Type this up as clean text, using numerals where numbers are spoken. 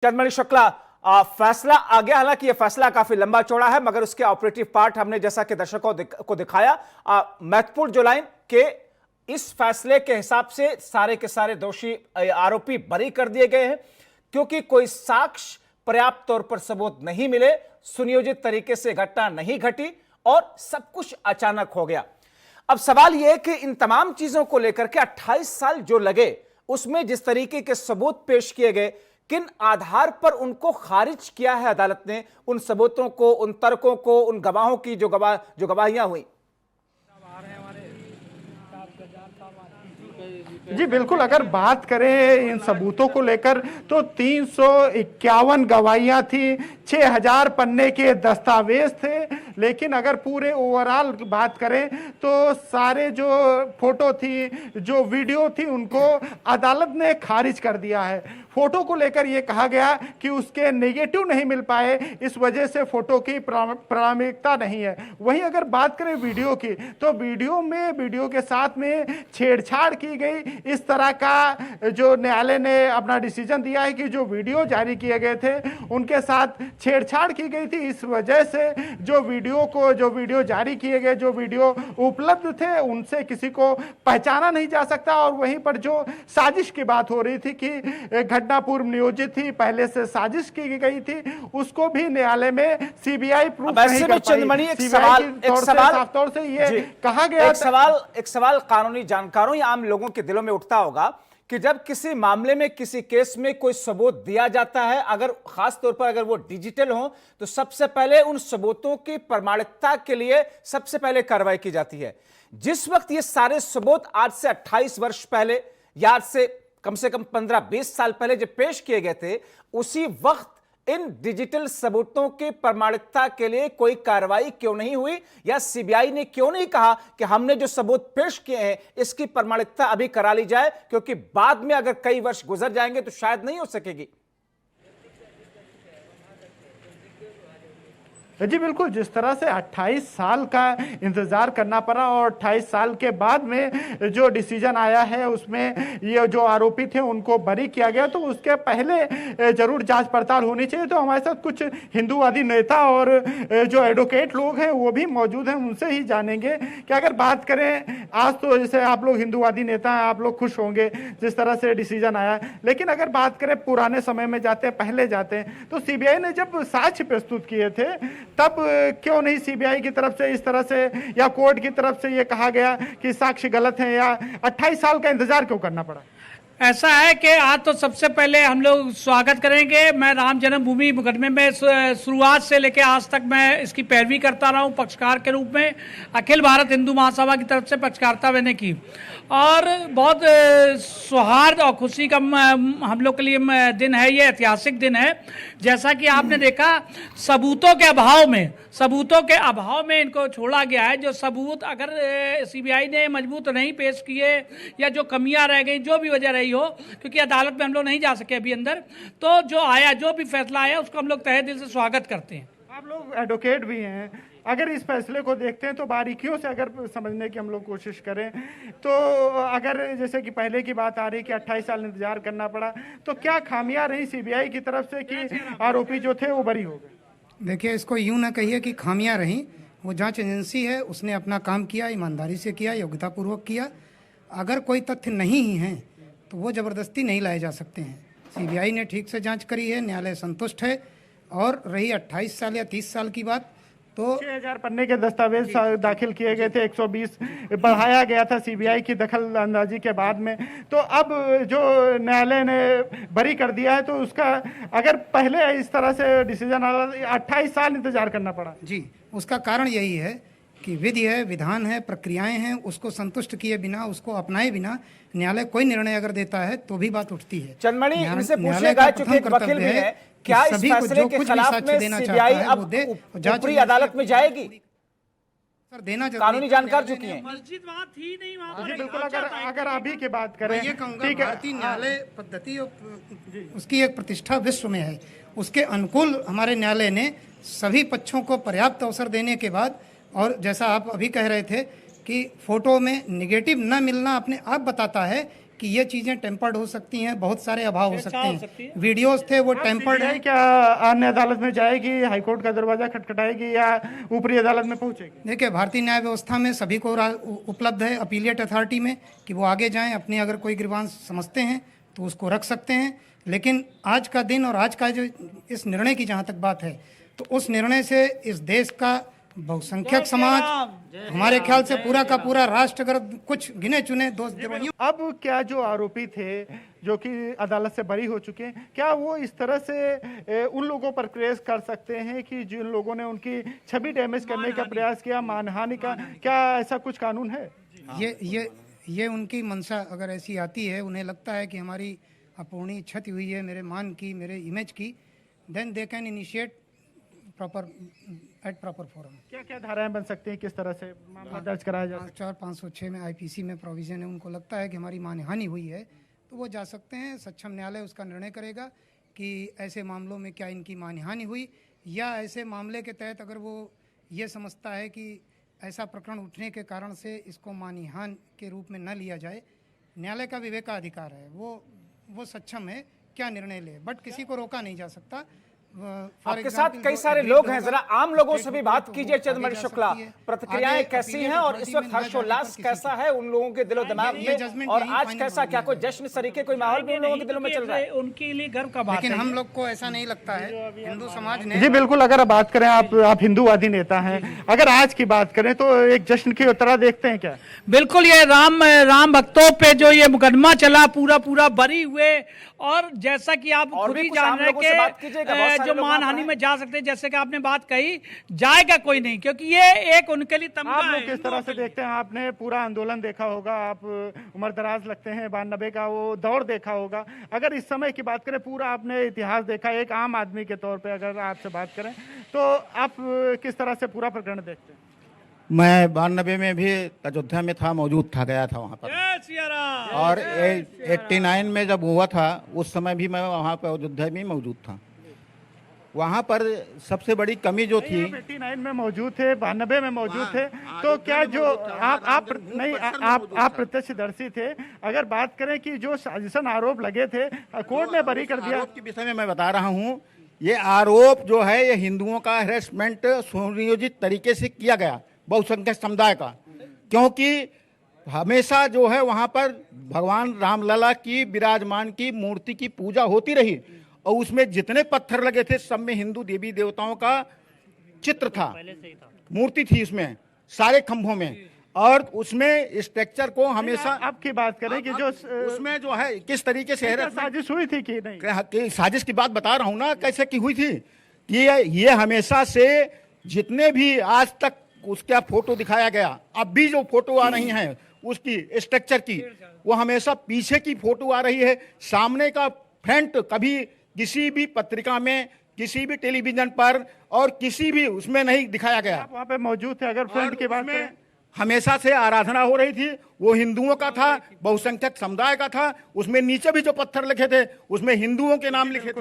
चंद्रमणि शुक्ला, फैसला आ गया। हालांकि यह फैसला काफी लंबा चौड़ा है, मगर उसके ऑपरेटिव पार्ट हमने जैसा कि दर्शकों को दिखाया। महत्वपूर्ण जो लाइन के इस फैसले के हिसाब से सारे के सारे दोषी आरोपी बरी कर दिए गए हैं, क्योंकि कोई साक्ष्य पर्याप्त तौर पर सबूत नहीं मिले, सुनियोजित तरीके से घटना नहीं घटी और सब कुछ अचानक हो गया। अब सवाल यह है कि इन तमाम चीजों को लेकर के 28 साल जो लगे, उसमें जिस तरीके के सबूत पेश किए गए, किन आधार पर उनको खारिज किया है अदालत ने, उन सबूतों को, उन तर्कों को, उन गवाहों की जो गवाहियां हुई। जी बिल्कुल, अगर बात करें इन सबूतों को लेकर तो 351 गवाहियां थी, 6000 पन्ने के दस्तावेज थे। लेकिन अगर पूरे ओवरऑल बात करें तो सारे जो फोटो थी, जो वीडियो थी, उनको अदालत ने खारिज कर दिया है। फोटो को लेकर यह कहा गया कि उसके नेगेटिव नहीं मिल पाए, इस वजह से फोटो की प्रामाणिकता नहीं है। वहीं अगर बात करें वीडियो की, तो वीडियो के साथ में छेड़छाड़ की गई। इस तरह का जो न्यायालय ने अपना डिसीजन दिया है कि जो वीडियो जारी किए गए थे उनके साथ छेड़छाड़ की गई थी। इस वजह से जो वीडियो जारी किए गए, जो वीडियो उपलब्ध थे, उनसे किसी को पहचाना नहीं जा सकता। और वहीं पर जो साजिश की बात हो रही थी कि घटना पूर्व नियोजित थी, पहले से साजिश की गई थी, उसको भी न्यायालय में सीबीआई प्रूफ नहीं कर पाई। एक सवाल साफ तौर से ये कहा गया। एक सवाल कानूनी जानकारों या आम लोगों के दिलों में उठता होगा कि जब किसी मामले में, किसी केस में कोई सबूत दिया जाता है, अगर खास तौर पर अगर वो डिजिटल हो, तो सबसे पहले उन सबूतों की प्रमाणिकता के लिए सबसे पहले कार्रवाई की जाती है। जिस वक्त ये सारे सबूत आज से 28 वर्ष पहले या आज से कम 15-20 साल पहले जब पेश किए गए थे, उसी वक्त इन डिजिटल सबूतों की प्रमाणिकता के लिए कोई कार्रवाई क्यों नहीं हुई, या सीबीआई ने क्यों नहीं कहा कि हमने जो सबूत पेश किए हैं इसकी प्रमाणिकता अभी करा ली जाए, क्योंकि बाद में अगर कई वर्ष गुजर जाएंगे तो शायद नहीं हो सकेगी। जी बिल्कुल, जिस तरह से 28 साल का इंतजार करना पड़ा और 28 साल के बाद में जो डिसीजन आया है उसमें ये जो आरोपी थे उनको बरी किया गया, तो उसके पहले जरूर जांच पड़ताल होनी चाहिए। तो हमारे साथ कुछ हिंदूवादी नेता और जो एडवोकेट लोग हैं वो भी मौजूद हैं, उनसे ही जानेंगे कि अगर बात करें, आज तो जैसे आप लोग हिंदूवादी नेता हैं, आप लोग खुश होंगे जिस तरह से डिसीजन आया, लेकिन अगर बात करें पुराने समय में जाते हैं, पहले जाते हैं, तो सीबीआई ने जब साक्ष्य प्रस्तुत किए थे तब क्यों नहीं सीबीआई की तरफ से इस तरह से या कोर्ट की तरफ से यह कहा गया कि साक्ष्य गलत है, या 28 साल का इंतजार क्यों करना पड़ा? ऐसा है कि आज तो सबसे पहले हम लोग स्वागत करेंगे। मैं राम जन्मभूमि मुकदमे में शुरुआत से लेकर आज तक मैं इसकी पैरवी करता रहा हूँ पक्षकार के रूप में। अखिल भारत हिंदू महासभा की तरफ से पक्षकारिता मैंने की और बहुत सौहार्द और खुशी का हम लोग के लिए दिन है, ये ऐतिहासिक दिन है। जैसा कि आपने देखा, सबूतों के अभाव में इनको छोड़ा गया है। जो सबूत अगर सीबीआई ने मजबूत नहीं पेश किए या जो कमियां रह गई, जो भी वजह रही हो, क्योंकि अदालत में हम लोग नहीं जा सके अभी अंदर, तो जो भी फैसला आया उसको हम लोग तहे दिल से स्वागत करते हैं। आप लोग एडवोकेट भी हैं, अगर इस फैसले को देखते हैं तो बारीकियों से अगर समझने की हम लोग कोशिश करें, तो अगर जैसे कि पहले की बात आ रही कि 28 साल इंतजार करना पड़ा, तो क्या खामियां रही सीबीआई की तरफ से कि आरोपी जो थे वो बरी हो गए? देखिए, इसको यूं ना कहिए कि खामियां रहीं। वो जांच एजेंसी है, उसने अपना काम किया, ईमानदारी से किया, योग्यतापूर्वक किया। अगर कोई तथ्य नहीं ही हैं तो वो ज़बरदस्ती नहीं लाए जा सकते हैं। सीबीआई ने ठीक से जांच करी है, न्यायालय संतुष्ट है। और रही 28 साल या 30 साल की बात, तो 6000 पन्ने के दस्तावेज दाखिल किए गए थे, 120 बढ़ाया गया था सीबीआई की दखल अंदाजी के बाद में। तो अब जो न्यायालय ने बरी कर दिया है, तो उसका अगर पहले इस तरह से डिसीजन आया, 28 साल इंतजार करना पड़ा। जी, उसका कारण यही है कि विधि है, विधान है, प्रक्रियाएं हैं, उसको संतुष्ट किए बिना, उसको अपनाए बिना न्यायालय कोई निर्णय अगर देता है तो भी बात उठती है। चंद्रमणि, इनसे पूछेगा, चूंकि एक वकील भी है, क्या इस फैसले के खिलाफ में सीबीआई अब ऊपरी अदालत में जाएगी? सर, देना कानूनी जानकार चुकी हैं। मस्जिद वहाँ थी नहीं, वहाँ जी बिल्कुल, अगर अभी की बात करें, ये कहूँगा भारतीय न्यायालय पद्धति उसकी एक प्रतिष्ठा विश्व में है। उसके अनुकूल हमारे न्यायालय ने सभी पक्षों को पर्याप्त अवसर देने के बाद, और जैसा आप अभी कह रहे थे कि फोटो में निगेटिव न मिलना अपने आप बताता है कि ये चीजें टेम्पर्ड हो सकती हैं, बहुत सारे अभाव हो सकते हो सकती हैं। वीडियोस थे वो टेम्पर्ड CBI हैं। क्या अन्य अदालत में जाएगी, हाईकोर्ट का दरवाजा खटखटाएगी या ऊपरी अदालत में पहुंचेगी? देखिए, भारतीय न्याय व्यवस्था में सभी को उपलब्ध है अपीलिएट अथॉरिटी में कि वो आगे जाएं, अपनी अगर कोई ग्रीवांस समझते हैं तो उसको रख सकते हैं। लेकिन आज का दिन और आज का जो इस निर्णय की जहाँ तक बात है, तो उस निर्णय से इस देश का बहुसंख्यक समाज, हमारे ख्याल से पूरा का पूरा राष्ट्र, अगर कुछ गिने चुने दोषियों, अब क्या जो आरोपी थे जो कि अदालत से बरी हो चुके हैं, क्या वो इस तरह से उन लोगों पर केस कर सकते हैं कि जिन लोगों ने उनकी छवि डैमेज करने का प्रयास किया, मानहानि का, क्या ऐसा कुछ कानून है? ये उनकी मंशा अगर ऐसी आती है, उन्हें लगता है कि हमारी अपूर्णीय क्षति हुई है मेरे मान की, मेरे इमेज की, then they can initiate proper forum. क्या क्या धाराएं बन सकती हैं, किस तरह से मामला दर्ज कराया जा सकता 504-506 में आईपीसी में प्रोविजन है। उनको लगता है कि हमारी मानहानि हुई है तो वो जा सकते हैं। सक्षम न्यायालय उसका निर्णय करेगा कि ऐसे मामलों में क्या इनकी मानहानि हुई, या ऐसे मामले के तहत अगर वो ये समझता है कि ऐसा प्रकरण उठने के कारण से इसको मानहानि के रूप में न लिया जाए, न्यायालय का विवेकाधिकार है, वो सक्षम है क्या निर्णय ले, बट किसी को रोका नहीं जा सकता। आपके साथ कई सारे लोग हैं, जरा आम लोगों से भी बात कीजिए। चंद्रमणि शुक्ला, प्रतिक्रियाएं कैसी हैं और इस वक्त हर्षोल्लास कैसा है उन लोगों के दिलो दिमाग में, और आज कैसा, क्या कोई जश्न सरीके कोई माहौल भी उन लोगों के दिलों में चल रहा है? उनके लिए गर्व का बात है। लेकिन हम लोग को ऐसा नहीं लगता है, हिंदू समाज ने। जी बिल्कुल, अगर बात करें, आप हिंदूवादी नेता हैं, अगर आज की बात करें तो एक जश्न की तरह देखते हैं क्या? बिल्कुल, ये राम भक्तों पे जो ये मुकदमा चला, पूरा बरी हुए, और जैसा कि आप खुद ही जान रहे कि जो मानहानि में जा सकते हैं, जैसे कि आपने बात कही, जाएगा कोई नहीं, क्योंकि ये एक उनके लिए तमगा आप है। लोग किस तरह से देखते हैं? आपने पूरा आंदोलन देखा होगा, आप उम्र दराज लगते हैं, 92 का वो दौर देखा होगा। अगर इस समय की बात करें, पूरा आपने इतिहास देखा, एक आम आदमी के तौर पे अगर आपसे बात करें तो आप किस तरह से पूरा प्रकरण देखते हैं? मैं 92 में भी अयोध्या में था, मौजूद था, गया था वहाँ पर। और 89 में जब हुआ था उस समय भी मैं वहाँ पर अयोध्या में मौजूद था। वहाँ पर सबसे बड़ी कमी जो थी, 89 में मौजूद थे, 92 में मौजूद थे, तो क्या जो आप प्रत्यक्षदर्शी थे, अगर बात करें कि जो साजिशन आरोप लगे थे, कोर्ट ने बरी कर दिया। आरोप के विषय में मैं बता रहा हूँ, ये आरोप जो है ये हिंदुओं का हैरेसमेंट सुनियोजित तरीके से किया गया, बहुसंख्यक समुदाय का, क्योंकि हमेशा जो है वहाँ पर भगवान रामलला की विराजमान की मूर्ति की पूजा होती रही, और उसमें जितने पत्थर लगे थे सब में हिंदू देवी देवताओं का चित्र था, मूर्ति थी उसमें सारे खंभों में, और उसमें स्ट्रक्चर को हमेशा आपकी बात करें कि जो उसमें जो है किस तरीके से साजिश हुई थी कि नहीं? साजिश की बात बता रहा हूँ ना, कैसे की हुई थी कि ये हमेशा से जितने भी आज तक उसका फोटो दिखाया गया, अब भी जो फोटो आ रही हैं उसकी स्ट्रक्चर की, वो हमेशा पीछे की फोटो आ रही है, सामने का फ्रंट कभी किसी भी पत्रिका में, किसी भी टेलीविजन पर और किसी भी उसमें नहीं दिखाया गया। आप वहाँ पे मौजूद थे। अगर फ्रंट की बात करें, हमेशा से आराधना हो रही थी, वो हिंदुओं का था, बहुसंख्यक समुदाय का था, उसमें नीचे भी जो पत्थर लिखे थे उसमें हिंदुओं के नाम लिखे थे।